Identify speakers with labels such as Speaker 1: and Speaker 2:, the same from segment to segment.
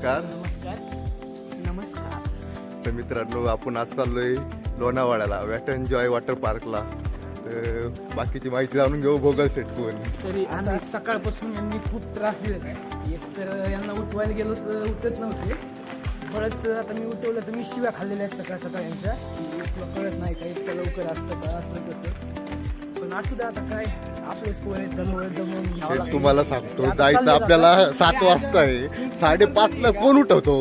Speaker 1: नमस्कार.
Speaker 2: नमस्कार नमस्कार.
Speaker 1: तर मित्रांनो, आपण आज चाललोय लोणावळ्याला वॅट एन्ड जॉय वॉटर पार्कला. तर बाकीची माहिती जाणून घेऊ भोगल सेटकून.
Speaker 2: तरी आम्ही सकाळपासून यांनी खूप त्रास दिलेला आहे. एक तर यांना उठवायला गेलो तर उठत नव्हते. बरंच आता मी उठवलं तर मी शिव्या खाल्लेल्या आहेत सकाळ सकाळ यांच्या. तुला कळत नाही का इतकं लवकर असतं का असं तसं. पण असू द्या, आता काय आपलेच पोर आहेत, जमवून घ्यावं
Speaker 1: ते
Speaker 2: लागतं.
Speaker 1: तुम्हाला सांगतो, जायचं आपल्याला 7 वाजता आहे. 5:30ला कोण उठवतो?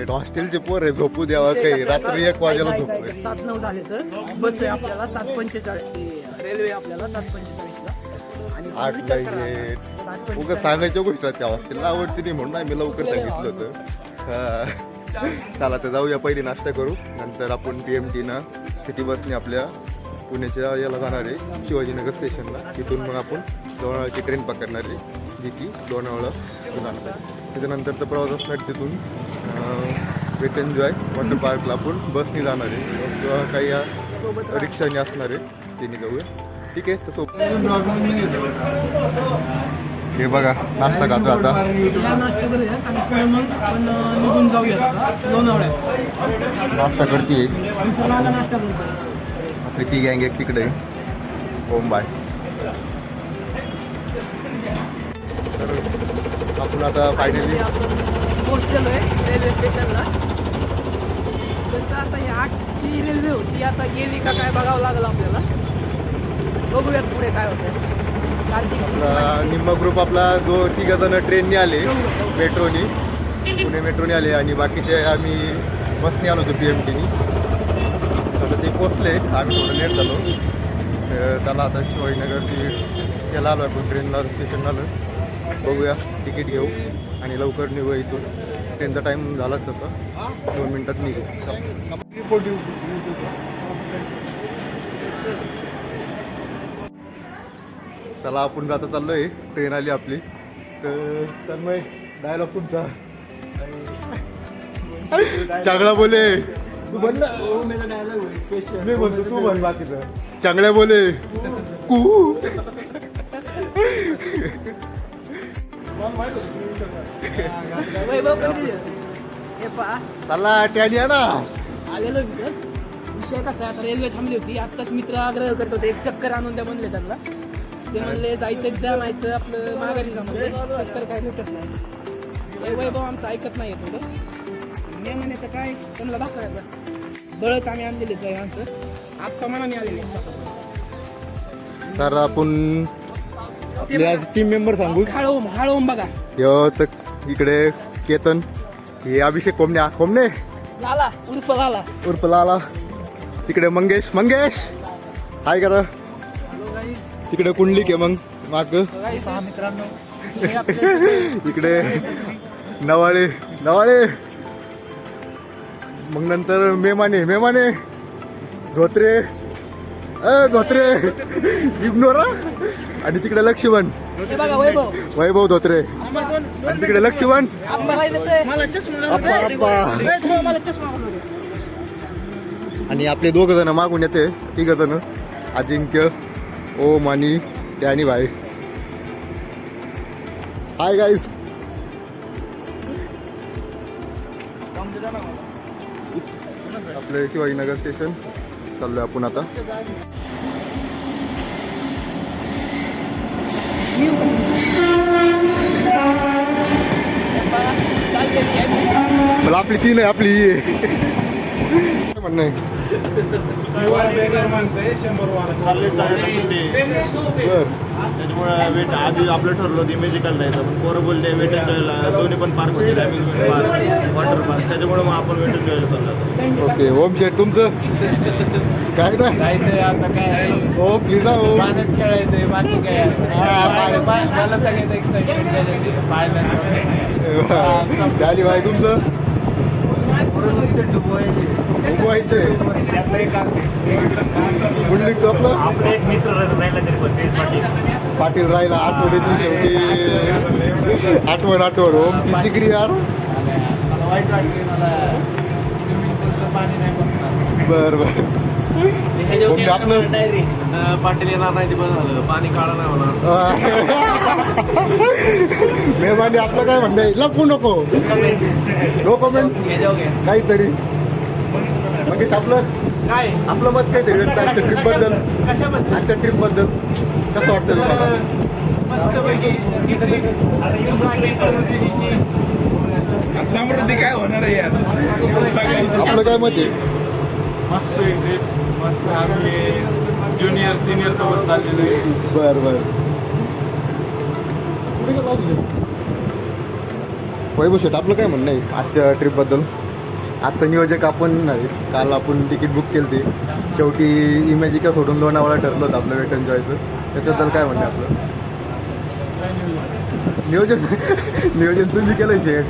Speaker 1: हॉस्टेलचे पोर आहे, झोपू द्यावा काही. रात्री 1 वाजेला झोपू.
Speaker 2: 7-9 झाले तर बस आहे आपल्याला 7:45. रेल्वे आपल्याला 7:45ला. आणि
Speaker 1: 8 नाही. उगाच सांगायच्या गोष्टी त्या हॉस्टेलला आवडती नाही म्हणून आम्ही लवकर सांगितलं होतं. चला तर जाऊया, पहिली नाश्ता करू, नंतर आपण PMT ना सिटी बसने आपल्या पुण्याच्या याला जाणार आहे, शिवाजीनगर स्टेशनला. तिथून मग आपण लोणावळ्याची ट्रेन पकडणार आहे, जी की लोणावळा जाणार आहे. त्याच्यानंतरचा प्रवास असणार तिथून वेट एन्ड जॉय वॉटर पार्कला आपण बसने जाणार आहे किंवा काही या रिक्षाने असणार आहे, तिने जाऊया. ठीक आहे. तसं हे बघा, नाश्ता खातो आता.
Speaker 2: नाश्ता करूया आणि मग आपण निघून जाऊया लोणावळ्यात.
Speaker 1: नाश्ता करते
Speaker 2: चला नाश्ता करतो.
Speaker 1: प्रीती गँग एक तिकडे. ओम बाय. तर आपण आता फायनली
Speaker 2: पोहोचलेलो आहे रेल्वे स्टेशनला. तसं आता ही 8ची रेल्वे होती, आता गेली का काय बघावं लागलं आपल्याला. बघूयात पुढे काय होतं.
Speaker 1: निम्मा ग्रुप आपला जो 3 जण ट्रेनने आले, मेट्रोनी, पुणे मेट्रोने आले, आणि बाकीचे आम्ही बसने आलो होतो PMTनी. आता ते पोचले, आम्ही थोडं लेट झालो. त्याला आता शिवाजीनगरची याला आलो आपण, ट्रेनला स्टेशनला आलो. बघूया, तिकीट घेऊ आणि लवकर निघू इथून. ट्रेनचा टाईम झालाच तसा, 2 मिनटात निघू. चला आपण जाता चाललोय, ट्रेन आली आपली. तर तन्मय, डायलॉग तुमचा. चांगला बोले. तू बन ना. मी म्हणतो तू बन बाकीचं. चांगल्या बोले. कू. चला टॅनी आहे ना.
Speaker 2: आलेलो तिथं. विषय कसा आहे, आता रेल्वे थांबली होती. आत्ताच मित्र आग्रह करत होते एक चक्कर आणून द्या म्हणले त्यांना. ते म्हणले जायचं एक्झाम आहे तर आपलं माघारी जा म्हणले. चक्कर काय भेटत नाही. वैभव आमचं ऐकत नाही येत होतं. मी म्हणायचं काय त्यांना दाखवायचं. बळच आम्ही आणलेले आहे आमचं. आत्ता मनाने आलेले
Speaker 1: तर आपण आपले आज टीम मेंबर सांगू.
Speaker 2: घाळवून बघा.
Speaker 1: यो तर इकडे केतन, हे अभिषेक कोमने
Speaker 2: लाला उर्फ
Speaker 1: लाला. तिकडे मंगेश हाय करा. तिकडे कुंडलिक आहे मग माग.
Speaker 2: मित्रांनो
Speaker 1: इकडे नवाळे. मग नंतर मेमाने धोत्रे इग्नोरा. आणि तिकडे लक्ष्मण वैभव धोत्रे. आणि तिकडे लक्ष्मण. आणि आपले 2 जण मागून येते, 3 जण, अजिंक्य, ओम आणि डॅनी भाई. Hi guys. आपलं शिवाजीनगर स्टेशन चाललोय आपण आता. मला आपली 3 आहे, आपली म्हणणं आहे.
Speaker 3: त्याच्यामुळे वेट आधी आपलं ठरलं होतं इमेजिकल जायचं, पण पोरं बोलले वेट एन्ड जॉयला दोन्ही पण पार्क होते, अम्युजमेंट पार्क, वॉटर पार्क. त्याच्यामुळे मग आपण वेट एन्ड जॉयला चाललो.
Speaker 1: ओके. ओम शेट तुमचं काय नाही?
Speaker 2: जायचंय आता काय.
Speaker 1: ओम प्लीज हो.
Speaker 2: पाण्यात खेळायचंय, बाकी काय. मला सगळ्यात एक्साइटमेंट
Speaker 1: डॅनी भाई तुमचं कुंडलिक आपलं
Speaker 3: आपले एक मित्र राहिला तरी
Speaker 1: पाटील राहिला. आठवड्याची शेवटी आठवण ओमची जिगरी यार.
Speaker 2: वाईट वाटते मला.
Speaker 1: बरं बरं मग आपलं
Speaker 3: पाटील येणार नाही ते बरं झालं पाणी काढा नाही होणार.
Speaker 1: मेहमानी आपलं काय म्हणणं आहे लपू नको नो कमेंट काहीतरी म्हणजे आपलं
Speaker 2: काय
Speaker 1: आपलं मत काहीतरी व्यक्त आजच्या ट्रिपबद्दल
Speaker 2: कशाबद्दल
Speaker 1: आजच्या ट्रिपबद्दल कसं वाटतं तुम्हाला
Speaker 2: मस्तपैकी
Speaker 4: समृद्धी काय होणार आहे यार
Speaker 1: आपलं काय मत आहे
Speaker 4: मस्त आहे मस्त आम्ही ज्युनियर सिनियर सोबत चाललेलो आहे.
Speaker 1: बरं बरं वैभव शेठ आपलं काय म्हणणं आहे आजच्या ट्रिपबद्दल आत्ता नियोजक आपण नाही काल आपण तिकीट बुक केलं ते शेवटी इमॅजिका सोडून लोणावळा ठरलं होतं आपलं वेट एन्जॉयचं त्याच्याबद्दल काय म्हणणं आहे आपलं नियोजन तुम्ही केलं शेठ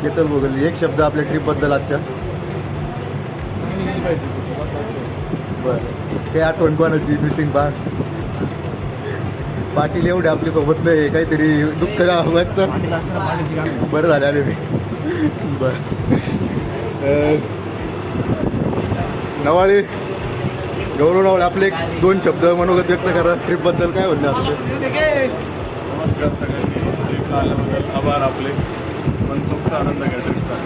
Speaker 1: केतन भोगल एक शब्द आपल्या ट्रिपबद्दल आजच्या बरं काही आठवण कोणाची मिसिंग पाटील एवढे आपल्या सोबत नाही काहीतरी दुःख व्यक्त बरं झालं आले मी बरं नवाळे गौरव नवाळे आपले एक 2 शब्द मनोगत व्यक्त करा ट्रिपबद्दल काय म्हणणं आपलं
Speaker 4: नमस्कार सगळ्यांनी ट्रिपला आल्याबद्दल आभार आपले मनसोक्त आनंद घ्या ट्रिपचा.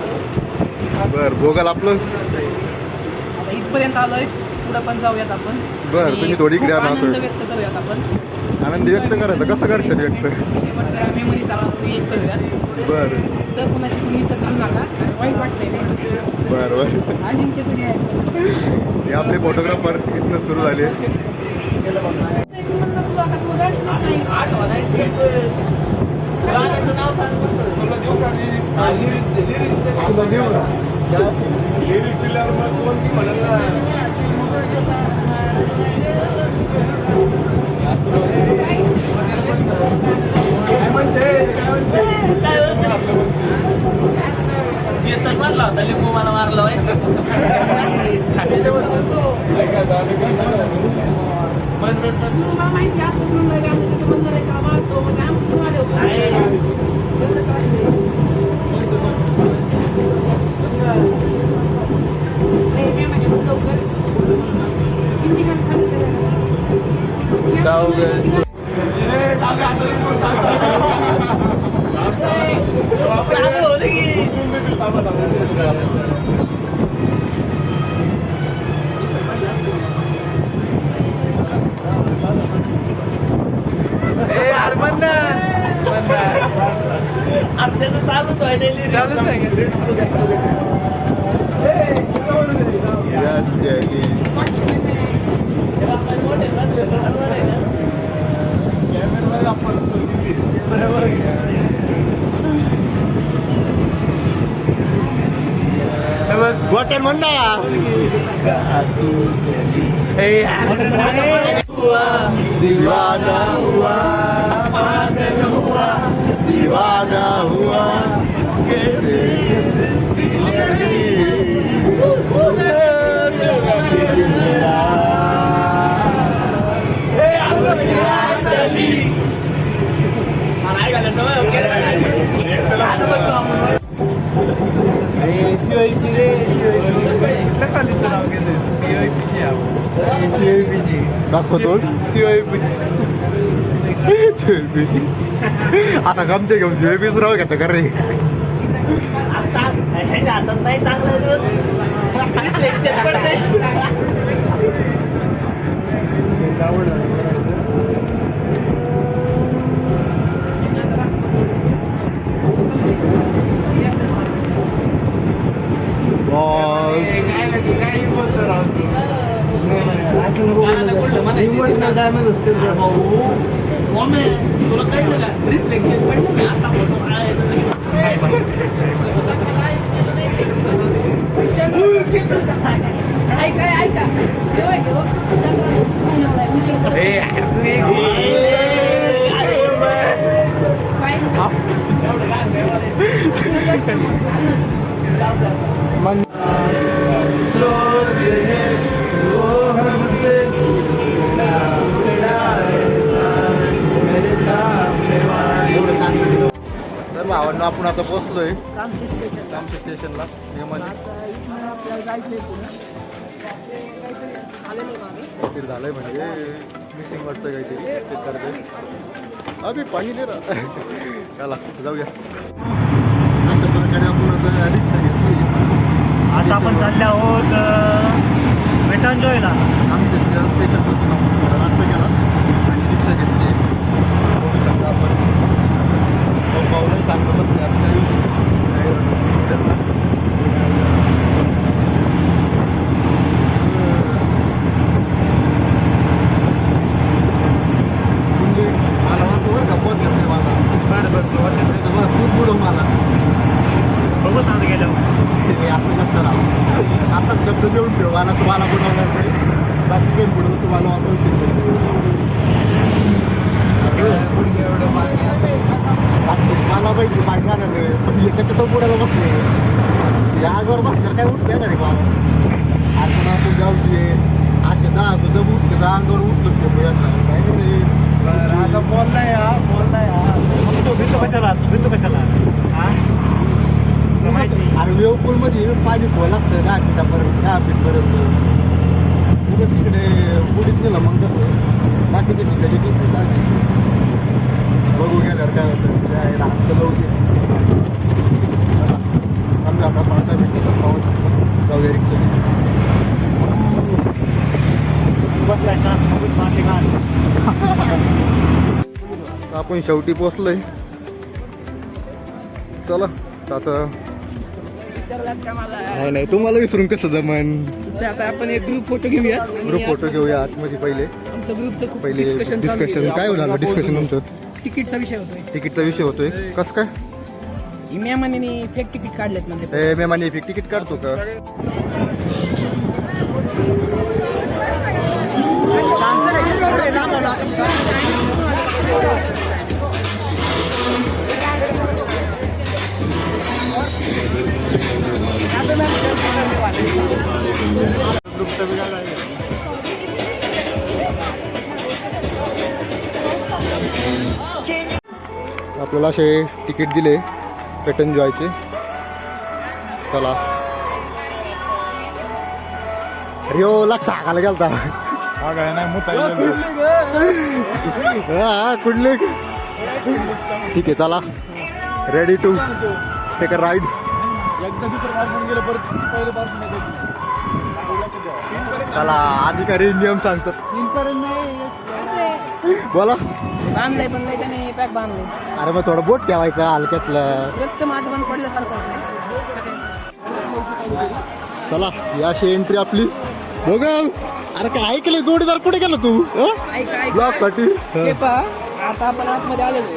Speaker 1: बरं भोगाल आपलं
Speaker 2: आता इथपर्यंत आलोय पुढं पण जाऊयात आपण
Speaker 1: बरं,
Speaker 2: आणि
Speaker 1: तुम्ही थोडी
Speaker 2: खूप
Speaker 1: इकडे आणा
Speaker 2: आनंद
Speaker 1: असं.
Speaker 2: व्यक्त करूयात आपण
Speaker 1: आनंद व्यक्त करायचं कसं करशाल व्यक्त
Speaker 2: शेवटच्या मेमरीचा एक करूयात
Speaker 1: बरं
Speaker 2: तर कोणाची कुणीचं घालू नका कारण वाईट वाटतंय रे
Speaker 1: बरं बरं
Speaker 2: अजिंक्यचं काय
Speaker 1: हे आपले फोटोग्राफर इथनं सुरू झाले
Speaker 5: मारला होता लिंबू मला मारला
Speaker 2: माहिती असतं म्हणलं गाणं तिथं म्हणलं का मारतो मग आमचं
Speaker 5: त्याचं चालूच आहे डेली चालूच आहे
Speaker 1: बॉटल म्हणा दीवाना हुआ पागल हुआ दीवाना हुआ कैसे दाखवतो आता गमचे घेऊन शिवाय राव घेतो का रे
Speaker 5: हातात नाही चांगलं रिफ्लेक्शन पडते तुला कळलं का रिफ्लेक्शन पडलं आता फोटो
Speaker 2: ऐका
Speaker 1: तर तर भावांना आपण आता पोहोचलोय
Speaker 2: कामठी स्टेशन
Speaker 1: कामठी स्टेशनला नियमाने
Speaker 2: आता इथनं आपल्याला जायचंय पुढं ते काहीतरी झालेलं होतं आम्ही
Speaker 1: काहीतरी झालंय म्हणजे मिसिंग वाटतं काहीतरी ते करते अभि पाणी दे ना चला जाऊया अशा प्रकारे आपण आता रिक्षा घेतली
Speaker 6: आता आपण चालले आहोत मेटांजॉयला.
Speaker 1: आम्ही स्टेशनपासून आपण थोडा रस्ता केला आणि रिक्षा घेतली बघू शकता आपण पाऊलही सांगतो बसले मला वाटतं बरं का पोत घेत नाही मला खूप बुडव मला
Speaker 6: बघू सांगत गेलो.
Speaker 1: ते असं नसतं राहू आता शब्द देऊन ठेव मला तुम्हाला बनवणार नाही बाकी काही बुडवलं तुम्हाला वापरू शकतो मला माहिती पाणी जाणार नाही पण त्याच्यात बुडायला बसले या आगवर बसणार काय उठले ना रे बाबा आपण आपण जाऊ असे 10 सुद्धा उठते 10 अंगावर उठलो ते काय नाही
Speaker 4: आता बोललाय
Speaker 6: तो भिंतो कशाला हा तुला माहिती
Speaker 1: अरे वेवपूल मध्ये पाणी खोल असतं 10 फीटापर्यंत 10 फीटपर्यंत पुढे तिकडे उडीत नेलं मग कसं बाकीच्या ठिकाणी किती सारखी बघू गेल्यावर काय होतं काय राहतं लवकर आम्ही आता 5 मिनिटं पाहून जाऊया रिक्षाने
Speaker 6: बसलाय शांत मागे
Speaker 1: आपण शेवटी पोचलोय चला आता
Speaker 2: विसरलात का मला
Speaker 1: नाही तुम्हाला विसरून कसं जमन
Speaker 2: तर आता आपण एक ग्रुप फोटो घेऊया
Speaker 1: ग्रुप फोटो घेऊया आतमध्ये पहिले
Speaker 2: आमचं ग्रुपचं खूप
Speaker 1: पहिले
Speaker 2: डिस्कशन
Speaker 1: डिस्कशन काय होणार डिस्कशन तुमचं
Speaker 2: तिकीटचा विषय होतोय
Speaker 1: तिकीटचा विषय होतोय कसं काय
Speaker 2: मेमाने फेक तिकीट काढलेत म्हणजे
Speaker 1: मेमाने तिकीट काढतो का आपल्याला असे तिकीट दिले पेटंजॉयचे चला रिओ लक्ष हाकायला गेलता
Speaker 3: हा काय नाही मुताई
Speaker 1: हा कुठले ठीक आहे चला ready to take a ride
Speaker 4: एकदा दुसरं पासून गेलं परत पहिलं पासून
Speaker 1: चला अधिकारी नियम सांगतात बोला
Speaker 2: बांधलंय पण नाही त्याने पॅक बांधलंय
Speaker 1: अरे मग थोडं बोट ठेवायचं हलक्यातलं
Speaker 2: रक्त माझं पण पडल्यासारखं होतंय
Speaker 1: चला या अशी एंट्री आपली बघा अरे काय ऐकलं जोडीदार कुठे गेला तू ब्लॉक साठी
Speaker 2: हे पहा आता आपण आतमध्ये आलेलो आहे.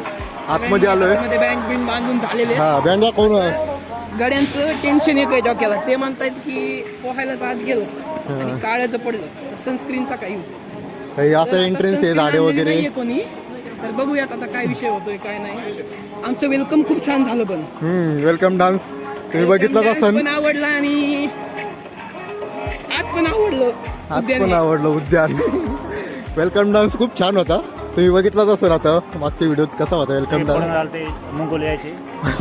Speaker 1: आतमध्ये आलोय.
Speaker 2: आतमध्ये बँक बिन बांधून झालेले आहेत.
Speaker 1: हा बँडा कोण
Speaker 2: गाड्यांचं टेन्शन एक आहे डोक्याला ते म्हणतायत की पोहायलाच आत गेलं आणि काळाचं पडलं सनस्क्रीनचा काही use.
Speaker 1: काही असं एंट्रन्स आहे
Speaker 2: sunscreen
Speaker 1: झाडे
Speaker 2: आणलेली
Speaker 1: वगैरे
Speaker 2: नाहीये कोणी तर बघूयात आता काय विषय होतोय काय नाही आमचं वेलकम खूप छान झालं पण
Speaker 1: वेलकम डान्स तुम्ही बघितलाच
Speaker 2: Dance
Speaker 1: असन
Speaker 2: पण आवडला आणि आत पण आवडलं
Speaker 1: आत
Speaker 2: उद्याने.
Speaker 1: पण आवडलं उद्यान वेलकम डान्स खूप छान होता तुम्ही बघितलाच असेल आता मागच्या व्हिडिओत कसा होता वेलकम डान्स
Speaker 6: ते मंगोलियाचे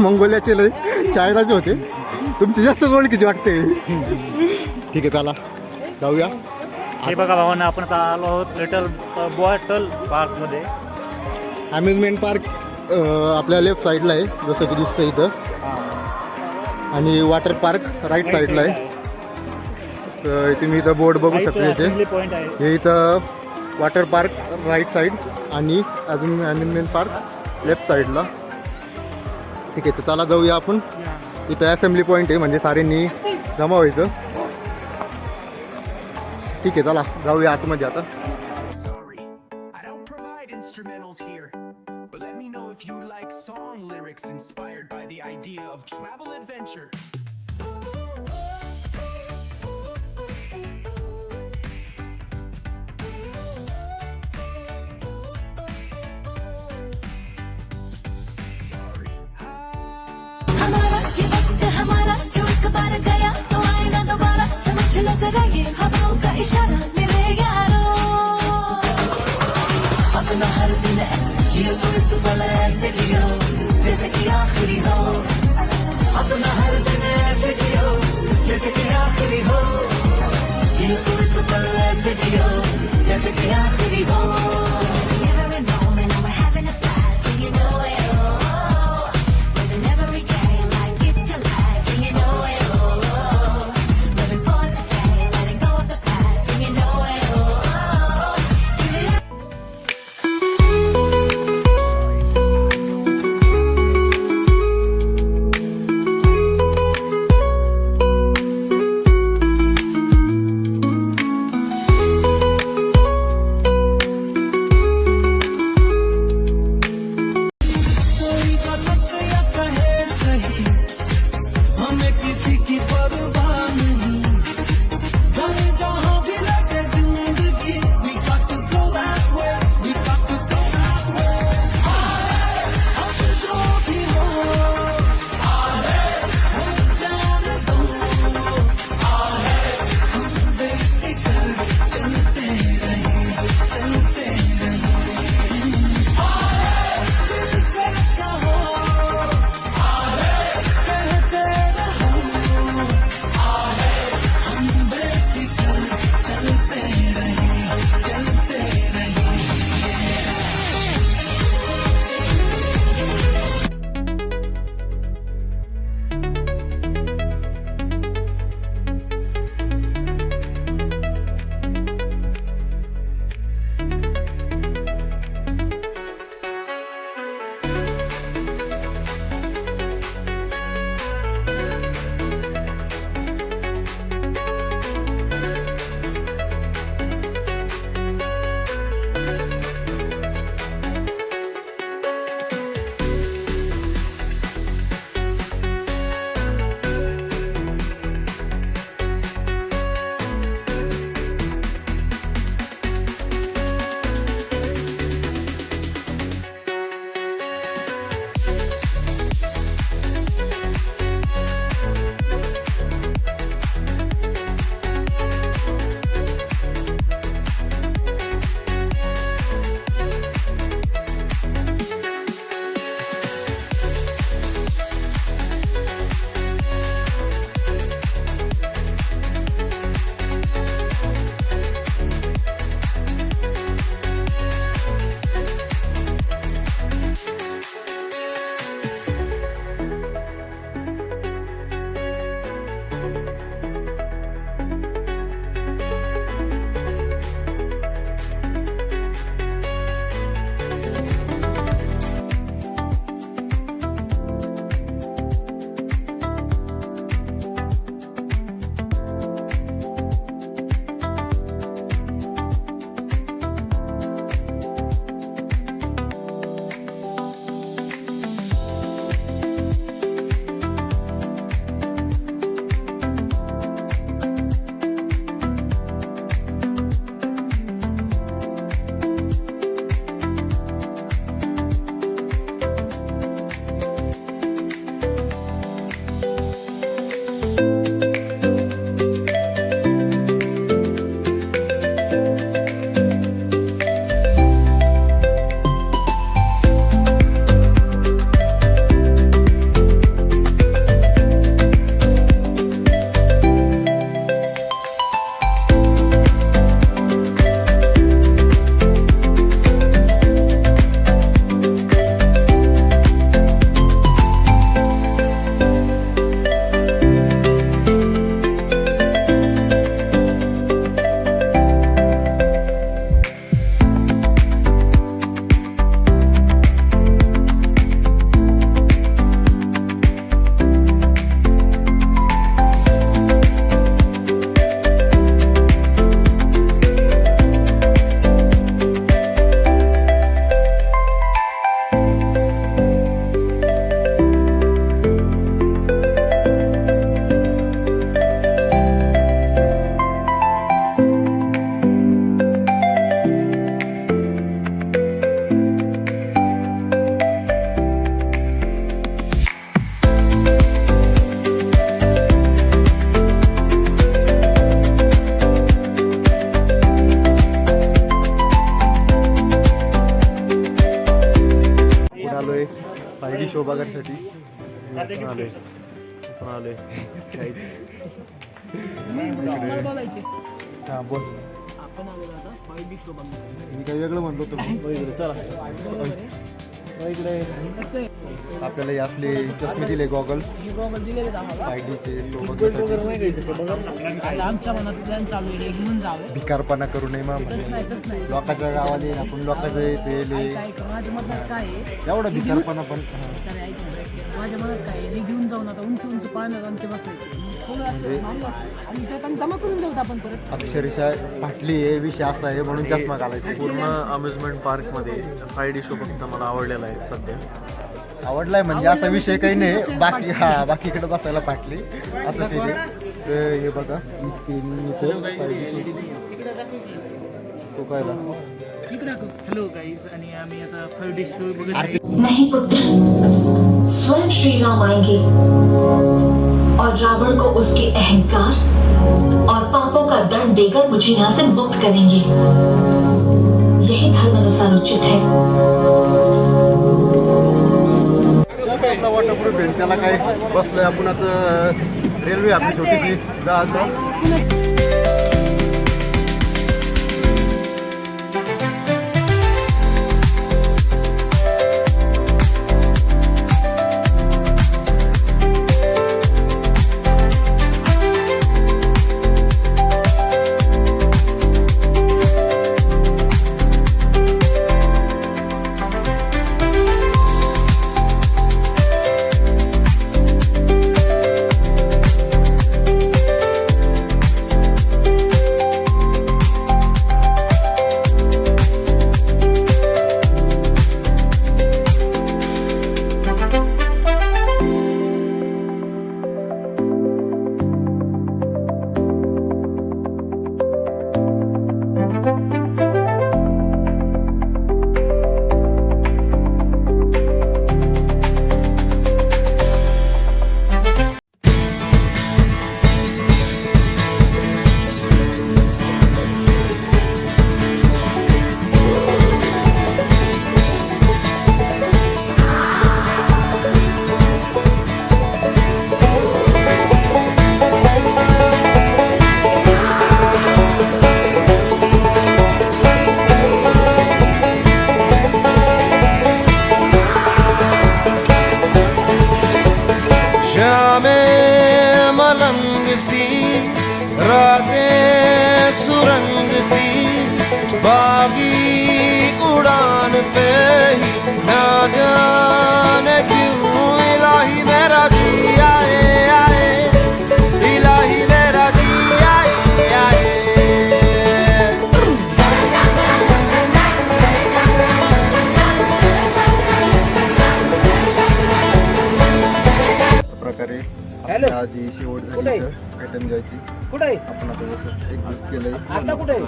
Speaker 1: मंगोलियाचे लय चायनाचे होते तुमची जास्त ओळखीची वाटते ठीक आहे चला जाऊया
Speaker 6: हे बघा भावांना आपण आता आलो आहोत लिटल बॉटल पार्कमध्ये.
Speaker 1: अम्युजमेंट पार्क आपल्या लेफ्ट साईडला आहे जसं की दिसतं इथं आणि वॉटर पार्क राईट साईडला आहे तर तुम्ही इथं बोर्ड बघू शकता याचे
Speaker 6: पॉईंट आहे.
Speaker 1: हे इथं वॉटर पार्क राईट साईड आणि अजून अम्युजमेंट पार्क लेफ्ट साईडला ठीक आहे तर चला जाऊया आपण इथं असेंब्ली पॉईंट आहे म्हणजे साऱ्यांनी जमा व्हायचं ठीक आहे चला जाऊया आतमध्ये आता
Speaker 7: Sorry, I don't provide instrumentals here. But let me know if you like song lyrics inspired by the idea of travel adventure.
Speaker 8: हमारा ये वक्त हमारा जो एक बार गया तो आए ना दोबारा समझ लो जरा ये हवाओं का इशारा मेरे यारो अपना हर दिन जियो तो इस पल ऐसे जियो जैसे कि आखिरी हो अपना हर दिन ऐसे जियो जैसे कि आखिरी हो जियो तो इस पल ऐसे जियो जैसे कि आखिरी हो every moment we're having a blast and you know it with every day like it's your last and you know it living for today letting go of the past and you know it give it up.
Speaker 1: बघण्यासाठी.
Speaker 2: मला बोलायचे
Speaker 1: हा बोल.
Speaker 2: आपण आलेलो आता 5D show बघण्यासाठी.
Speaker 1: मी काही वेगळं म्हणलो तुम्ही.
Speaker 2: कसं आहे
Speaker 1: आपल्याला हे असले चष्मे दिले गॉगल
Speaker 2: हे गॉगल दिलेले आम्हाला.
Speaker 1: 5Dचे शो बघण्यासाठी.
Speaker 2: आता आमच्या मनात प्लॅन चालू आहे हे घेऊन जावं.
Speaker 1: भिकारपणा करू नये मामा.
Speaker 2: तसं नाही
Speaker 1: लोकांच्या गावाले आपण लोकांच्या इथे
Speaker 2: ऐक माझ्या मनात काय आहे
Speaker 1: एवढा भिकारपणा पण.
Speaker 2: तर ऐक ना, माझ्या मनात काय आहे, हे घेऊन जाऊन आता उंच उंच पाण्यात आणि ते बसायचं थोडं असं मानलं आणि जाताना जमा करून जाऊ आपण परत.
Speaker 1: अक्षरशः फाटली हे विषय असा आहे म्हणून चष्मा घालायचा.
Speaker 9: पूर्ण अम्युजमेंट पार्कमध्ये 5D शो फक्त मला आवडलेला आहे सध्या.
Speaker 1: आवडलाय म्हणजे असा विषय काही नाही. बाकीकडे बसायला फाटली असं ते. हे बघा ही स्क्रीन तो कायला.
Speaker 2: हॅलो गाईज आणि आम्ही आता 5D शो बघत
Speaker 8: नहीं पुत्र, स्वयं श्री राम आएंगे और रावण को उसके अहंकार और पापों का दंड देकर मुझे यहाँ से मुक्त करेंगे. यही धर्म अनुसार उचित है.
Speaker 1: आपला वॉटरप्रूफ भेट त्याला काय बसलोय आपण आता. रेल्वे आपली छोटीशी जहाज. आपल्या जी शेवट झाली पॅटर्न जायची
Speaker 2: कुठे आहे
Speaker 1: आपण आता जसं एक्झिस्ट केलंय.
Speaker 2: आता कुठे आहे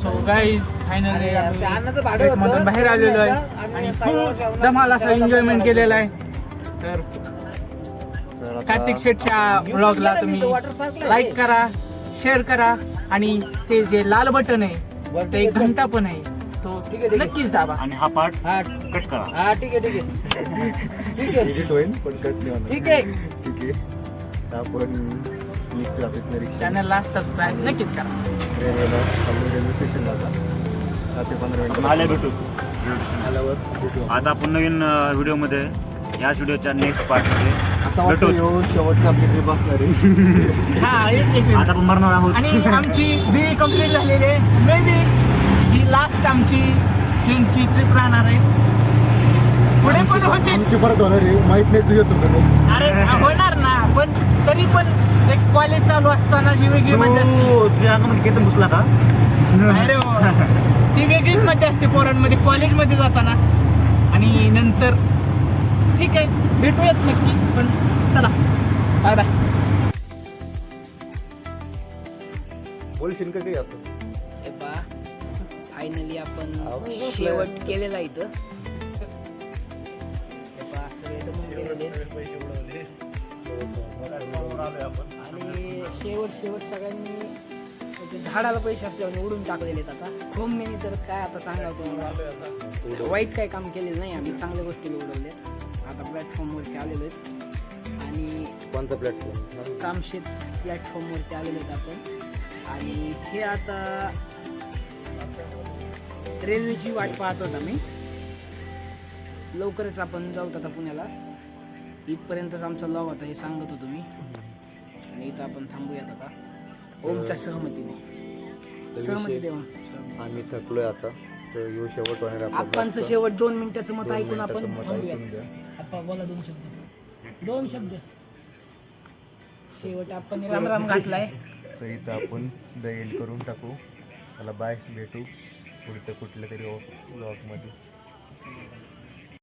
Speaker 5: सो गाईज फायनली मधून बाहेर आलेलो आहे आणि फुल धमाल असा एन्जॉयमेंट केलेला आहे. तर
Speaker 1: तर आता
Speaker 5: कार्तिक शेटच्या ब्लॉगला तुम्ही लाईक करा, शेअर करा आणि ते जे लाल बटन आहे ते एक घंटा पण आहे तो नक्कीच दाबा.
Speaker 6: आणि हा पार्ट कट करा.
Speaker 2: हा ठीक आहे ठीक आहे ठीक आहे
Speaker 1: एडिट होईल पण कट नाही होणार.
Speaker 2: ठीक आहे
Speaker 1: ठीक आहे. तर आपण निघतो आता इथनं रिक्षा.
Speaker 5: चॅनलला सबस्क्राईब नक्कीच करा.
Speaker 1: रेल्वेला चाललो रेल्वे स्टेशनला आता 10 ते 15 मिनिटं
Speaker 6: आले भेटू.
Speaker 1: आल्यावर भेटू.
Speaker 6: आता आपण नवीन व्हिडिओमध्ये याच व्हिडिओच्या नेक्स्ट पार्टमध्ये
Speaker 1: आता वाटतं
Speaker 6: भेटू.
Speaker 1: ह्यो शेवटचा आपली ट्रिप असणार आहे.
Speaker 5: हा एक
Speaker 6: आता आपण मरणार आहोत.
Speaker 5: आणि आमची बी कंप्लीट झालेली आहे. मे बी ही लास्ट आमची ट्रेनची ट्रिप राहणार आहे. पुढे पण होते
Speaker 1: आमची परत होणार आहे माहित नाही तू येतो का नाही.
Speaker 5: अरे होणार ना पण तरी पण एक कॉलेज चालू असताना जी वेगळी मजा असते.
Speaker 6: हो, तुझ्या अंगामध्ये केतन घुसला का?
Speaker 5: अरे हो, ती वेगळीच मजा असते पोरांमध्ये कॉलेजमध्ये जाताना. आणि नंतर ठीक आहे भेटूयात नक्की पण चला बाय बाय.
Speaker 1: बोलशील का काही आता?
Speaker 2: फायनली आपण शेवट केलेला इथं. सगळे दमून गेलेले आणि शेवट सगळ्यांनी झाडाला पैसे असल्यावर उडून टाकलेले आहेत. आता खोमने तर काय आता सांगा तुम्हाला वाईट काय काम केलेलं नाही आम्ही चांगल्या गोष्टी उडवल्या आता प्लॅटफॉर्मवरती आलेलो आहेत आणि
Speaker 1: कोणता प्लॅटफॉर्म?
Speaker 2: कामशेत प्लॅटफॉर्मवरती आलेलो आहेत आपण. आणि हे आता रेल्वेची वाट पाहत होता मी. लवकरच आपण जाऊत आता पुण्याला. इथपर्यंतच आमचा लॉग होता हे सांगत होतो मी. आणि इथं आपण थांबूयात आता ओमच्या सहमतीने. सहमती देऊन
Speaker 1: आम्ही थकलोय आता, तर येऊ शेवट होणार आपला
Speaker 2: आप्पांचं
Speaker 1: vlogचा.
Speaker 2: शेवट 2 मिनिटाचं मत
Speaker 1: 2
Speaker 2: ऐकून आपण
Speaker 1: मिनिटाचं मत
Speaker 2: थांबूयात.
Speaker 1: ऐकून घ्या.
Speaker 2: आप्पा बोला 2 शब्द. 2 शब्द. शेवट आपण राम राम घातलाय.
Speaker 1: तर इथं आपण द एंड करून टाकू. चला बाय, भेटू पुढच्या कुठल्या तरी व्लॉगमध्ये.